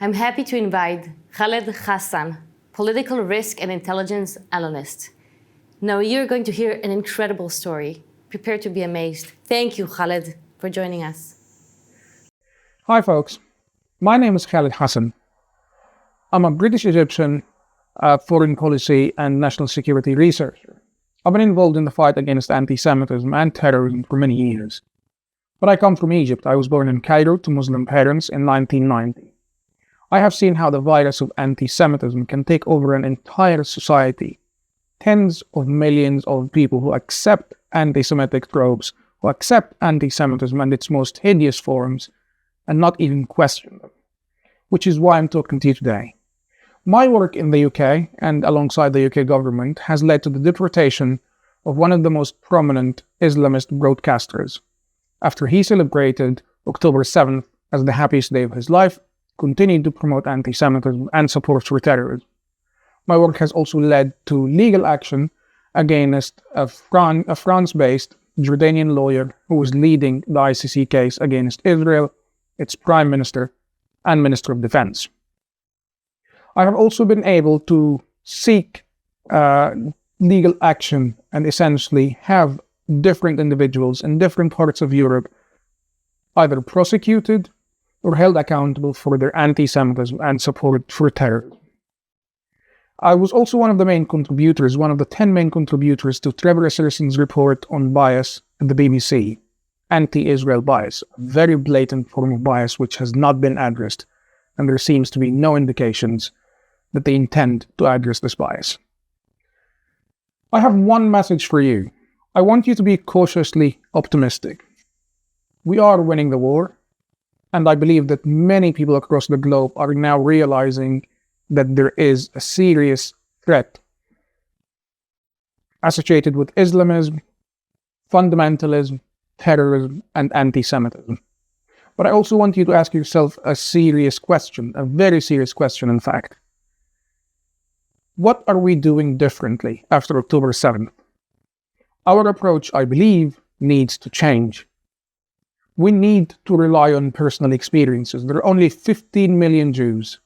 I'm happy to invite Khaled Hasan, Political Risk and Intelligence Analyst. Now you're going to hear an incredible story. Prepare to be amazed. Thank you, Khaled, for joining us. Hi folks, my name is Khaled Hasan. I'm a British Egyptian foreign policy and national security researcher. I've been involved in the fight against anti-Semitism and terrorism for many years. But I come from Egypt. I was born in Cairo to Muslim parents in 1990. I have seen how the virus of anti-Semitism can take over an entire society. Tens of millions of people who accept anti-Semitic tropes, who accept anti-Semitism and its most hideous forms, and not even question them. Which is why I'm talking to you today. My work in the UK and alongside the UK government has led to the deportation of one of the most prominent Islamist broadcasters, after he celebrated October 7th as the happiest day of his life, continued to promote anti-Semitism and support for terrorism. My work has also led to legal action against a France-based Jordanian lawyer who was leading the ICC case against Israel, its Prime Minister and Minister of Defense. I have also been able to seek legal action and essentially have different individuals in different parts of Europe either prosecuted or held accountable for their anti-Semitism and support for terrorism. I was also one of the main contributors, one of the 10 main contributors to Trevor Searson's report on bias at the BBC, anti-Israel bias, a very blatant form of bias which has not been addressed, and there seems to be no indications that they intend to address this bias. I have one message for you. I want you to be cautiously optimistic. We are winning the war, and I believe that many people across the globe are now realizing that there is a serious threat associated with Islamism, fundamentalism, terrorism, and anti-Semitism. But I also want you to ask yourself a serious question, a very serious question, in fact. What are we doing differently after October 7th? Our approach, I believe, needs to change. We need to rely on personal experiences. There are only 15 million Jews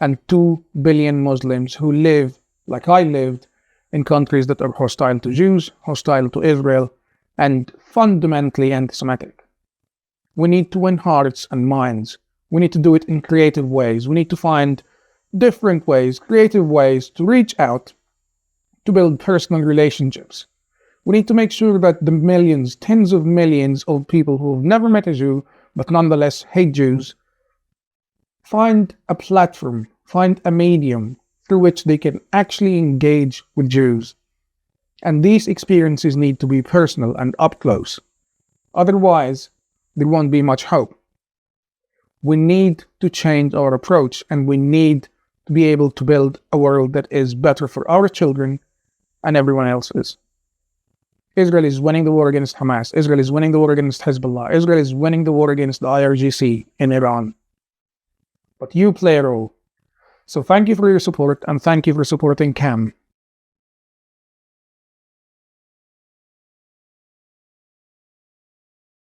and 2 billion Muslims who live, like I lived, in countries that are hostile to Jews, hostile to Israel, and fundamentally anti-Semitic. We need to win hearts and minds. We need to do it in creative ways. We need to find different ways, creative ways to reach out, to build personal relationships. We need to make sure that the millions, tens of millions of people who have never met a Jew, but nonetheless hate Jews, find a platform, find a medium through which they can actually engage with Jews. And these experiences need to be personal and up close. Otherwise, there won't be much hope. We need to change our approach, and we need to be able to build a world that is better for our children and everyone else's. Israel is winning the war against Hamas. Israel is winning the war against Hezbollah. Israel is winning the war against the IRGC in Iran. But you play a role. So thank you for your support, and thank you for supporting CAM.